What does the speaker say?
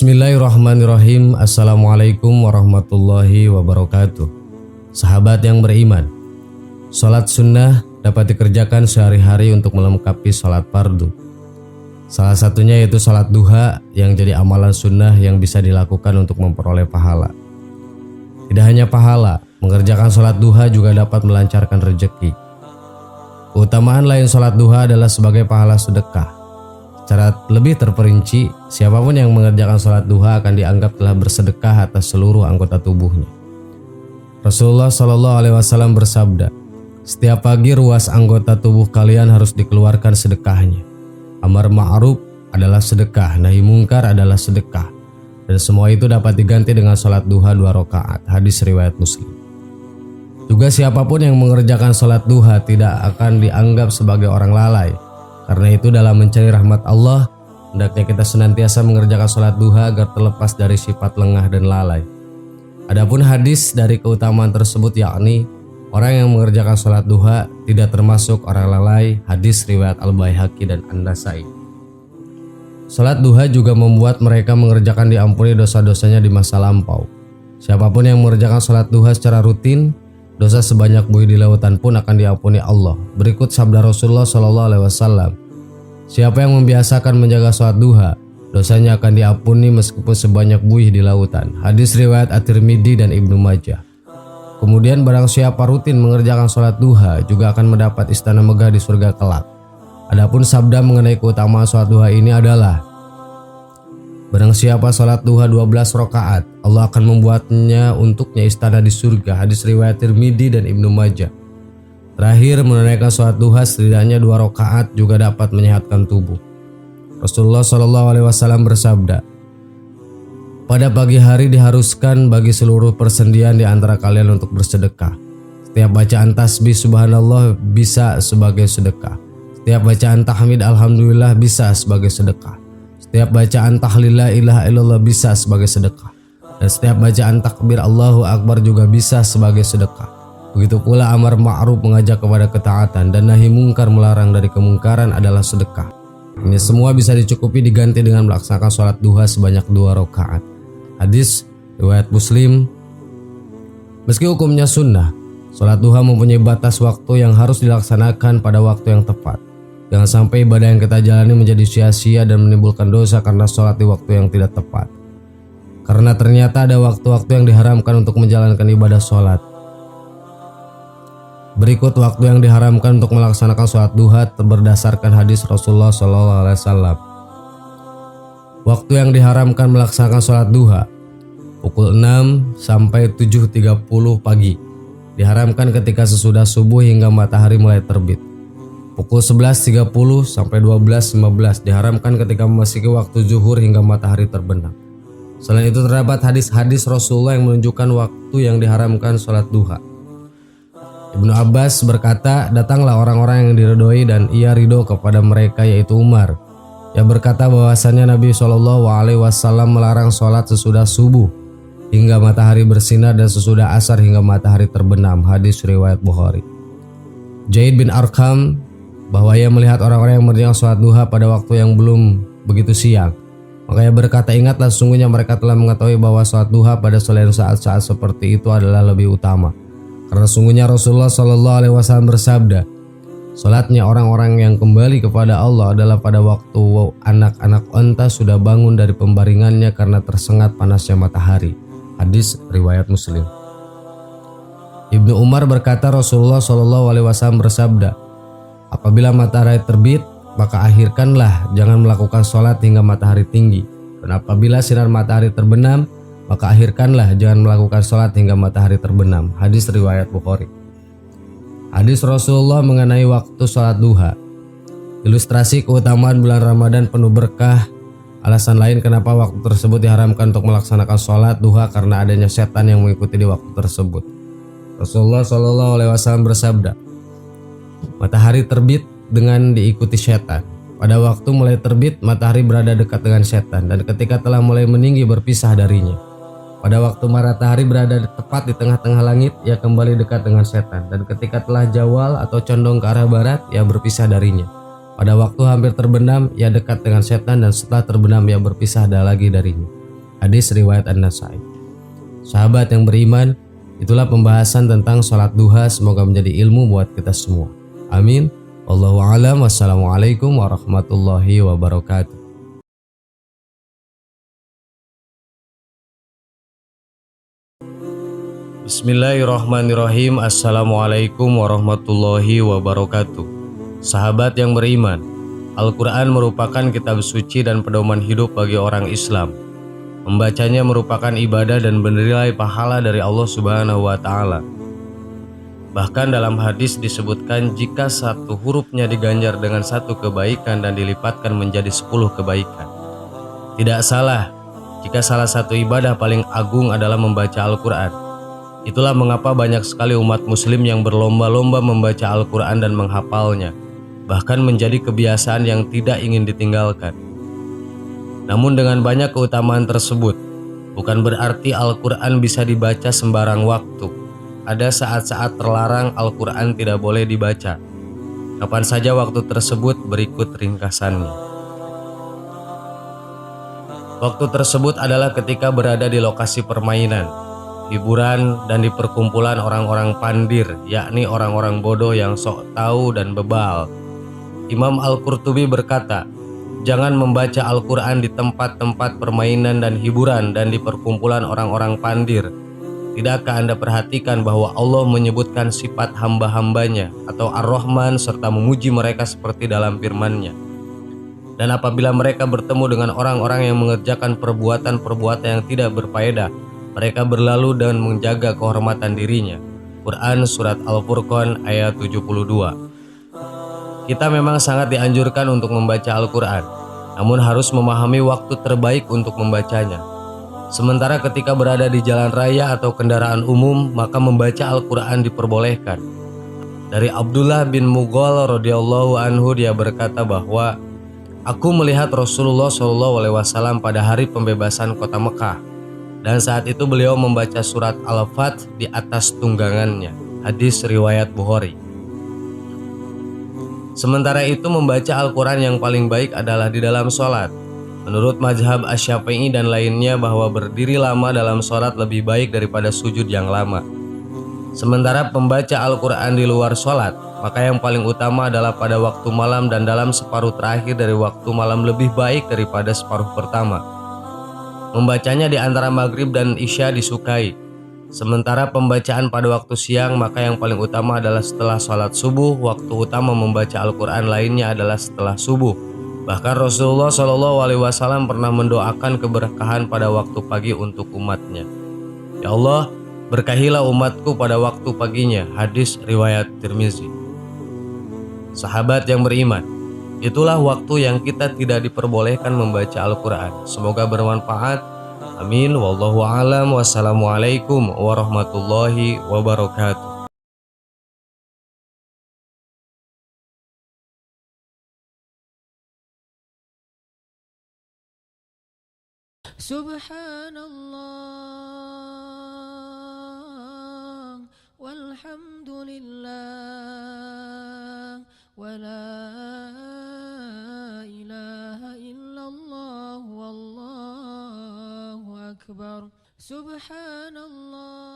Bismillahirrahmanirrahim. Assalamualaikum warahmatullahi wabarakatuh. Sahabat yang beriman, sholat sunnah dapat dikerjakan sehari-hari untuk melengkapi sholat fardu. Salah satunya yaitu sholat duha yang jadi amalan sunnah yang bisa dilakukan untuk memperoleh pahala. Tidak hanya pahala, mengerjakan sholat duha juga dapat melancarkan rezeki. Keutamaan lain sholat duha adalah sebagai pahala sedekah. Secara lebih terperinci, siapapun yang mengerjakan sholat duha akan dianggap telah bersedekah atas seluruh anggota tubuhnya. Rasulullah SAW bersabda, setiap pagi ruas anggota tubuh kalian harus dikeluarkan sedekahnya. Amar ma'ruf adalah sedekah, nahi mungkar adalah sedekah. Dan semua itu dapat diganti dengan sholat duha 2 rakaat. Hadis riwayat Muslim. Juga siapapun yang mengerjakan sholat duha tidak akan dianggap sebagai orang lalai. Karena itu dalam mencari rahmat Allah, hendaknya kita senantiasa mengerjakan sholat duha agar terlepas dari sifat lengah dan lalai. Adapun hadis dari keutamaan tersebut yakni orang yang mengerjakan sholat duha tidak termasuk orang lalai. Hadis riwayat Al-Baihaqi dan An-Nasai. Sholat duha juga membuat mereka mengerjakan diampuni dosa-dosanya di masa lampau. Siapapun yang mengerjakan sholat duha secara rutin, dosa sebanyak buih di lautan pun akan diampuni Allah. Berikut sabda Rasulullah SAW. Siapa yang membiasakan menjaga sholat duha, dosanya akan diampuni meskipun sebanyak buih di lautan. Hadis riwayat At-Tirmidzi dan Ibnu Majah. Kemudian barang siapa rutin mengerjakan sholat duha juga akan mendapat istana megah di surga kelak. Adapun sabda mengenai keutamaan sholat duha ini adalah, barang siapa sholat duha 12 rakaat, Allah akan membuatnya untuknya istana di surga. Hadis riwayat Tirmidzi dan Ibnu Majah. Terakhir, menunaikan sholat duha setidaknya 2 rakaat juga dapat menyehatkan tubuh. Rasulullah SAW bersabda, pada pagi hari diharuskan bagi seluruh persendian di antara kalian untuk bersedekah. Setiap bacaan tasbih subhanallah bisa sebagai sedekah. Setiap bacaan tahmid alhamdulillah bisa sebagai sedekah. Setiap bacaan tahlil la ilaha illallah bisa sebagai sedekah. Dan setiap bacaan takbir Allahu Akbar juga bisa sebagai sedekah. Begitu pula amar ma'ruf mengajak kepada ketaatan dan nahi mungkar melarang dari kemungkaran adalah sedekah. Ini semua bisa dicukupi diganti dengan melaksanakan sholat duha sebanyak 2 rakaat. Hadis riwayat Muslim. Meski hukumnya sunnah, sholat duha mempunyai batas waktu yang harus dilaksanakan pada waktu yang tepat. Jangan sampai ibadah yang kita jalani menjadi sia-sia dan menimbulkan dosa karena sholat di waktu yang tidak tepat. Karena ternyata ada waktu-waktu yang diharamkan untuk menjalankan ibadah sholat. Berikut waktu yang diharamkan untuk melaksanakan sholat duha berdasarkan hadis Rasulullah SAW. Waktu yang diharamkan melaksanakan sholat duha pukul 6 sampai 7.30 pagi. Diharamkan ketika sesudah subuh hingga matahari mulai terbit. Pukul 11.30 sampai 12.15 diharamkan ketika memasuki waktu zuhur hingga matahari terbenam. Selain itu terdapat hadis-hadis Rasulullah yang menunjukkan waktu yang diharamkan sholat duha. Ibnu Abbas berkata, datanglah orang-orang yang diridhoi dan ia ridho kepada mereka yaitu Umar. Ia berkata bahwasannya Nabi SAW melarang sholat sesudah subuh hingga matahari bersinar dan sesudah asar hingga matahari terbenam. Hadis riwayat Bukhari. Zaid bin Arqam bahwa ia melihat orang-orang yang mengerjakan sholat duha pada waktu yang belum begitu siang. Maka ia berkata, ingatlah sesungguhnya mereka telah mengetahui bahwa sholat duha pada selain saat-saat seperti itu adalah lebih utama. Karena sungguhnya Rasulullah SAW bersabda, sholatnya orang-orang yang kembali kepada Allah adalah pada waktu anak-anak onta sudah bangun dari pembaringannya karena tersengat panasnya matahari. Hadis riwayat Muslim. Ibnu Umar berkata Rasulullah SAW bersabda, apabila matahari terbit, maka akhirkanlah jangan melakukan sholat hingga matahari tinggi. Dan apabila sinar matahari terbenam, maka akhirkanlah jangan melakukan sholat hingga matahari terbenam. Hadis riwayat Bukhari. Hadis Rasulullah mengenai waktu sholat duha. Ilustrasi keutamaan bulan Ramadan penuh berkah. Alasan lain kenapa waktu tersebut diharamkan untuk melaksanakan sholat duha karena adanya setan yang mengikuti di waktu tersebut. Rasulullah SAW bersabda, matahari terbit dengan diikuti setan. Pada waktu mulai terbit, matahari berada dekat dengan setan dan ketika telah mulai meninggi berpisah darinya. Pada waktu matahari berada tepat di tengah-tengah langit, ia kembali dekat dengan setan. Dan ketika telah jawal atau condong ke arah barat, ia berpisah darinya. Pada waktu hampir terbenam, ia dekat dengan setan dan setelah terbenam ia berpisah lagi darinya. Hadis riwayat An-Nasai. Sahabat yang beriman, itulah pembahasan tentang sholat duha. Semoga menjadi ilmu buat kita semua. Amin. Wallahu a'lam. Wassalamualaikum warahmatullahi wabarakatuh. Bismillahirrahmanirrahim. Assalamualaikum warahmatullahi wabarakatuh. Sahabat yang beriman, Al-Quran merupakan kitab suci dan pedoman hidup bagi orang Islam. Membacanya merupakan ibadah dan bernilai pahala dari Allah Subhanahu wa Ta'ala. Bahkan dalam hadis disebutkan jika satu hurufnya diganjar dengan satu kebaikan dan dilipatkan menjadi 10 kebaikan. Tidak salah jika salah satu ibadah paling agung adalah membaca Al-Quran. Itulah mengapa banyak sekali umat muslim yang berlomba-lomba membaca Al-Quran dan menghafalnya, bahkan menjadi kebiasaan yang tidak ingin ditinggalkan. Namun dengan banyak keutamaan tersebut, bukan berarti Al-Quran bisa dibaca sembarang waktu. Ada saat-saat terlarang Al-Quran tidak boleh dibaca. Kapan saja waktu tersebut, berikut ringkasannya. Waktu tersebut adalah ketika berada di lokasi permainan, hiburan, dan di perkumpulan orang-orang pandir, yakni orang-orang bodoh yang sok tahu dan bebal. Imam Al-Qurtubi berkata, jangan membaca Al-Quran di tempat-tempat permainan dan hiburan dan di perkumpulan orang-orang pandir. Tidakkah Anda perhatikan bahwa Allah menyebutkan sifat hamba-hambanya atau Ar-Rahman serta memuji mereka seperti dalam firman-Nya. Dan apabila mereka bertemu dengan orang-orang yang mengerjakan perbuatan-perbuatan yang tidak berfaedah, mereka berlalu dan menjaga kehormatan dirinya. Quran Surat Al-Furqan ayat 72. Kita memang sangat dianjurkan untuk membaca Al-Quran, namun harus memahami waktu terbaik untuk membacanya. Sementara ketika berada di jalan raya atau kendaraan umum, maka membaca Al-Quran diperbolehkan. Dari Abdullah bin Mughal radhiyallahu anhu, dia berkata bahwa aku melihat Rasulullah SAW pada hari pembebasan kota Mekah, dan saat itu beliau membaca surat Al-Fath di atas tunggangannya. Hadis riwayat Bukhari. Sementara itu membaca Al-Quran yang paling baik adalah di dalam sholat. Menurut mazhab Asy-Syafi'i dan lainnya bahwa berdiri lama dalam sholat lebih baik daripada sujud yang lama. Sementara pembaca Al-Quran di luar sholat, maka yang paling utama adalah pada waktu malam dan dalam separuh terakhir dari waktu malam lebih baik daripada separuh pertama. Membacanya di antara maghrib dan isya disukai. Sementara pembacaan pada waktu siang, maka yang paling utama adalah setelah sholat subuh. Waktu utama membaca Al-Quran lainnya adalah setelah subuh. Bahkan Rasulullah SAW pernah mendoakan keberkahan pada waktu pagi untuk umatnya. Ya Allah, berkahilah umatku pada waktu paginya. Hadis riwayat Tirmizi. Sahabat yang beriman, itulah waktu yang kita tidak diperbolehkan membaca Al-Quran. Semoga bermanfaat. Amin. Wallahu a'lam. Wassalamualaikum warahmatullahi wabarakatuh. Subhanallah walhamdulillah wala ilaha illallah wallahu akbar. Subhanallah